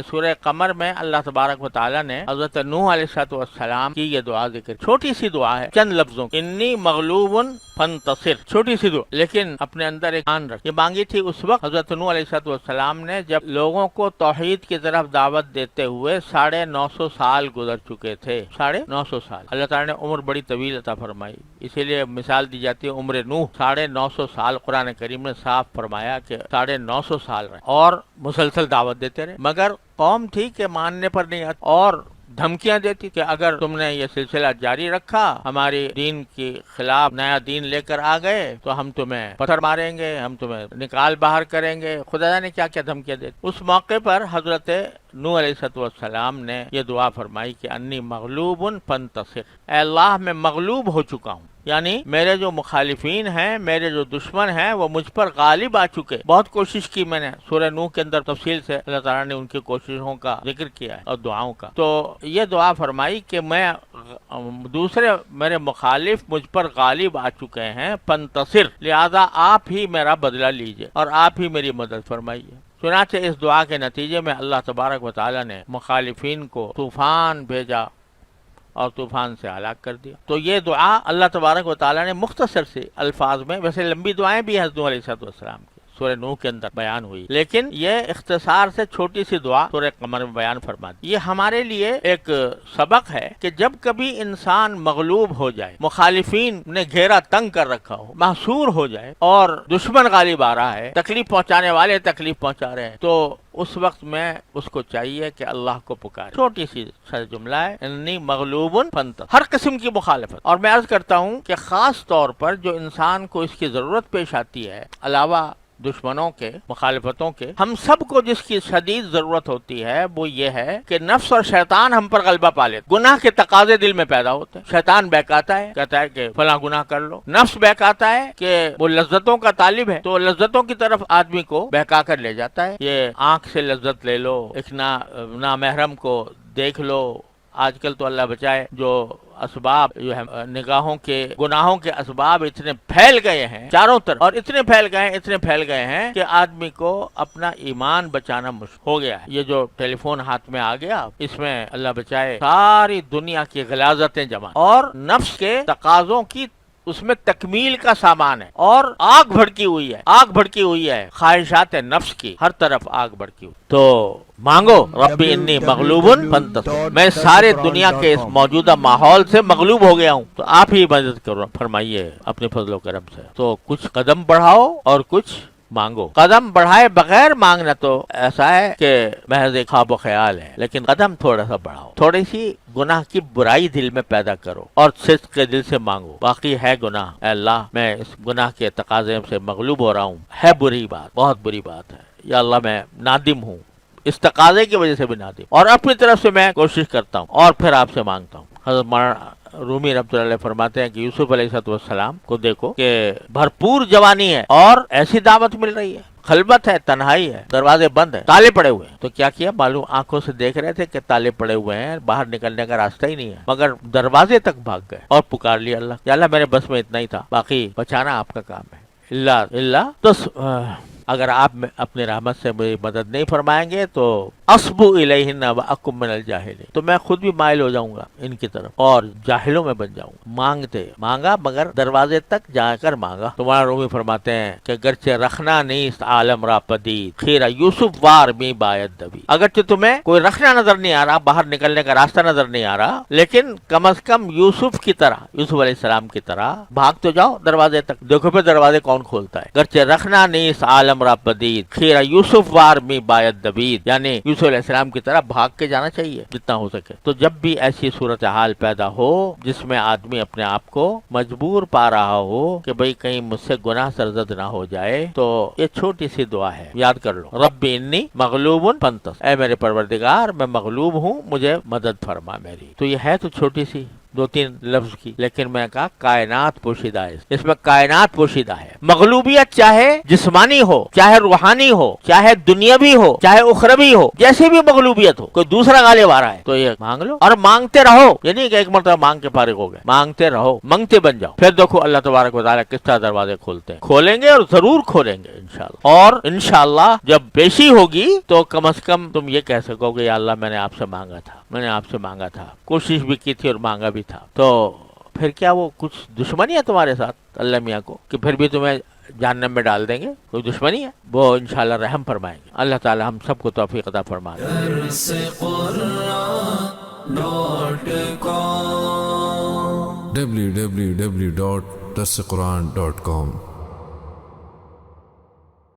سورہ قمر میں اللہ تبارک و تعالیٰ نے حضرت نوح علیہ السلام کی یہ دعا ذکر، چھوٹی سی دعا ہے، چند لفظوں، انی مغلوب فانتصر، چھوٹی سی دعا لیکن اپنے اندر ایک مان رکھ، یہ مانگی تھی اس وقت حضرت نوح علیہ السلام نے جب لوگوں کو توحید کی طرف دعوت دیتے ہوئے 950 سال گزر چکے تھے، 950 سال، اللہ تعالیٰ نے عمر بڑی طویل عطا فرمائی، اسی لیے مثال دی جاتی ہے عمر نوح 950 سال، قرآن کریم نے صاف فرمایا کہ 950 سال رہے اور مسلسل دعوت دیتے رہے، مگر قوم تھی کہ ماننے پر نہیں آتی اور دھمکیاں دیتی کہ اگر تم نے یہ سلسلہ جاری رکھا، ہماری دین کے خلاف نیا دین لے کر آ گئے تو ہم تمہیں پتھر ماریں گے، ہم تمہیں نکال باہر کریں گے، خدا نے کیا کیا دھمکیاں دیتی۔ اس موقع پر حضرت نوح علیہ السلام نے یہ دعا فرمائی کہ انی مغلوب فانتصر، اے اللہ میں مغلوب ہو چکا ہوں، یعنی میرے جو مخالفین ہیں، میرے جو دشمن ہیں، وہ مجھ پر غالب آ چکے، بہت کوشش کی میں نے، سورہ نوح کے اندر تفصیل سے اللہ تعالیٰ نے ان کی کوششوں کا ذکر کیا ہے اور دعاؤں کا، تو یہ دعا فرمائی کہ میں دوسرے میرے مخالف مجھ پر غالب آ چکے ہیں، فانتصر، لہذا آپ ہی میرا بدلہ لیجئے اور آپ ہی میری مدد فرمائیے۔ چنانچہ اس دعا کے نتیجے میں اللہ تبارک و تعالیٰ نے مخالفین کو طوفان بھیجا اور طوفان سے ہلاک کر دیا۔ تو یہ دعا اللہ تبارک و تعالیٰ نے مختصر سے الفاظ میں، ویسے لمبی دعائیں بھی ہیں حضرت نوح علیہ السلام کی، سورہ نوح کے اندر بیان ہوئی، لیکن یہ اختصار سے چھوٹی سی دعا سورہ قمر میں بیان فرما دی۔ یہ ہمارے لیے ایک سبق ہے کہ جب کبھی انسان مغلوب ہو جائے، مخالفین نے گھیرا تنگ کر رکھا ہو، محصور ہو جائے اور دشمن غالب آ رہا ہے، تکلیف پہنچانے والے تکلیف پہنچا رہے ہیں، تو اس وقت میں اس کو چاہیے کہ اللہ کو پکارے۔ چھوٹی سی جملہ ہے، انی مغلوب فانتصر، ہر قسم کی مخالفت، اور میں عرض کرتا ہوں کہ خاص طور پر جو انسان کو اس کی ضرورت پیش آتی ہے، علاوہ دشمنوں کے، مخالفتوں کے، ہم سب کو جس کی شدید ضرورت ہوتی ہے وہ یہ ہے کہ نفس اور شیطان ہم پر غلبہ پا لیتے، گناہ کے تقاضے دل میں پیدا ہوتے ہیں، شیطان بہکاتا ہے، کہتا ہے کہ فلاں گناہ کر لو، نفس بہکاتا ہے کہ وہ لذتوں کا طالب ہے تو لذتوں کی طرف آدمی کو بہکا کر لے جاتا ہے، یہ آنکھ سے لذت لے لو، ایک نامحرم کو دیکھ لو، آج کل تو اللہ بچائے جو اسباب جو ہے نگاہوں کے گناہوں کے اسباب اتنے پھیل گئے ہیں چاروں طرف، اور اتنے پھیل گئے ہیں کہ آدمی کو اپنا ایمان بچانا مشکل ہو گیا ہے۔ یہ جو ٹیلی فون ہاتھ میں آ گیا، اس میں اللہ بچائے ساری دنیا کی غلاظتیں جمع اور نفس کے تقاضوں کی اس میں تکمیل کا سامان ہے، اور آگ بھڑکی ہوئی ہے خواہشات نفس کی، ہر طرف آگ بھڑکی ہوئی۔ تو مانگو ربی انی مغلوب فانتصر، میں سارے دنیا کے اس موجودہ ماحول سے مغلوب ہو گیا ہوں، تو آپ ہی مدد کرو فرمائیے اپنے فضل و کرم سے۔ تو کچھ قدم بڑھاؤ اور کچھ مانگو، قدم بڑھائے بغیر مانگنا تو ایسا ہے کہ محض ایک خواب و خیال ہے، لیکن قدم تھوڑا سا بڑھاؤ، تھوڑی سی گناہ کی برائی دل میں پیدا کرو اور صدق کے دل سے مانگو، باقی ہے گناہ، اے اللہ میں اس گناہ کے تقاضے سے مغلوب ہو رہا ہوں، ہے بری بات، بہت بری بات ہے، یا اللہ میں نادم ہوں، اس تقاضے کی وجہ سے بھی نادم، اور اپنی طرف سے میں کوشش کرتا ہوں اور پھر آپ سے مانگتا ہوں۔ حضرت مولانا رومی رحمۃ اللہ علیہ فرماتے ہیں کہ یوسف علیہ السلام کو دیکھو کہ بھرپور جوانی ہے اور ایسی دعوت مل رہی ہے، خلوت ہے، تنہائی ہے، دروازے بند ہیں، تالے پڑے ہوئے ہیں، تو کیا کیا معلوم، آنکھوں سے دیکھ رہے تھے کہ تالے پڑے ہوئے ہیں، باہر نکلنے کا راستہ ہی نہیں ہے، مگر دروازے تک بھاگ گئے اور پکار لیا اللہ، یا اللہ میرے بس میں اتنا ہی تھا، باقی بچانا آپ کا کام ہے، اللہ تو اگر آپ اپنی رحمت سے میری مدد نہیں فرمائیں گے تو اصبو الیہن واکم من الجاہلین، تو میں خود بھی مائل ہو جاؤں گا ان کی طرف اور جاہلوں میں بن جاؤں گا۔ مانگا مگر دروازے تک جا کر مانگا۔ تمہارا رومی فرماتے ہیں کہ گرچہ رکھنا نیست عالم را پدید، خیرہ یوسف وار می باید دبی، اگرچہ تمہیں کوئی رکھنا نظر نہیں آ رہا، باہر نکلنے کا راستہ نظر نہیں آ رہا، لیکن کم از کم یوسف کی طرح، یوسف علیہ السلام کی طرح بھاگ تو جاؤ دروازے تک، دیکھو پھر دروازے کون کھولتا ہے۔ گرچہ رکھنا نیست عالم را پدید، خیرہ یوسف وار می باید دبید، یعنی یوسف علیہ السلام کی طرح بھاگ کے جانا چاہیے جتنا ہو سکے۔ تو جب بھی ایسی صورتحال پیدا ہو جس میں آدمی اپنے آپ کو مجبور پا رہا ہو کہ بھئی کہیں مجھ سے گناہ سرزد نہ ہو جائے، تو یہ چھوٹی سی دعا ہے، یاد کر لو، رب انی مغلوب فانتصر، اے میرے پروردگار میں مغلوب ہوں، مجھے مدد فرما میری۔ تو یہ ہے تو چھوٹی سی دو تین لفظ کی، لیکن میں کہا کائنات پوشیدہ ہے، اس میں کائنات پوشیدہ ہے۔ مغلوبیت چاہے جسمانی ہو، چاہے روحانی ہو، چاہے دنیاوی ہو، چاہے اخروی ہو، جیسے بھی مغلوبیت ہو، کوئی دوسرا غالب آ رہا ہے تو یہ مانگ لو اور مانگتے رہو، یعنی کہ ایک مرتبہ مانگ کے فارغ ہو گئے، مانگتے رہو، منگتے بن جاؤ، پھر دیکھو اللہ تبارک و تعالیٰ کس طرح دروازے کھولتے ہیں، کھولیں گے اور ضرور کھولیں گے انشاءاللہ۔ اور انشاءاللہ جب پیشی ہوگی تو کم از کم تم یہ کہہ سکو گے یا اللہ میں نے آپ سے مانگا تھا، میں نے آپ سے مانگا تھا، کوشش بھی کی تھی اور مانگا بھی تھا، تو پھر کیا وہ کچھ دشمنی ہے تمہارے ساتھ اللہ میاں کو کہ پھر بھی تمہیں جہنم میں ڈال دیں گے؟ کوئی دشمنی ہے؟ وہ انشاءاللہ رحم فرمائیں گے۔ اللہ تعالی ہم سب کو توفیق عطا فرمائے۔ www.darsequran.com